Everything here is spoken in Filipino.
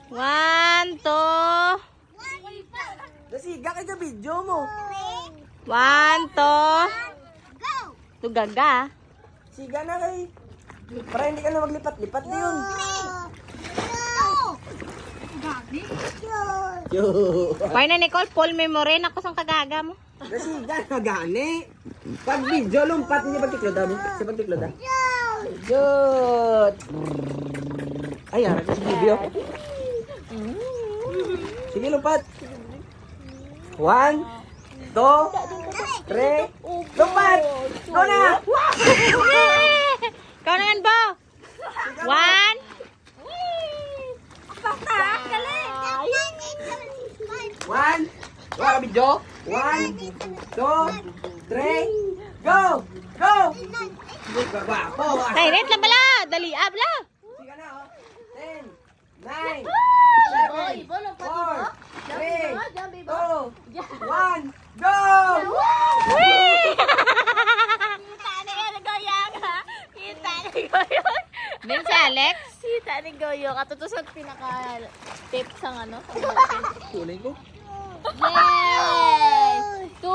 1, 2. Nasiga ka sa video mo. 1, 2. Tugaga. Siga na kay. Para hindi ka na maglipat-lipat na yun. Pay na Nicole, full memory. Ako sang kagaga mo. Nasiga na gani. Pag video lumpat niya pagtikloda mo. Sa pagtikloda. Good. Ay, harap sa video. Sige, lumpat. 1, 2, 3, lumpat! Go na! Ikaw naman, Bo. 1. One, wala video. 1, 2, 3, go! Go! Gagwapo. Ay, red lang bala. Dali, abla. Sige na, oh. 10, 9, 7, 4, 3, 2, 1, go! Kita ni Goyang ha. Kita ni Goyang. Din si Alex. Kita ni Goyang. Katutusog pinaka-tip sa ano. Kulay ko. Yay! 2,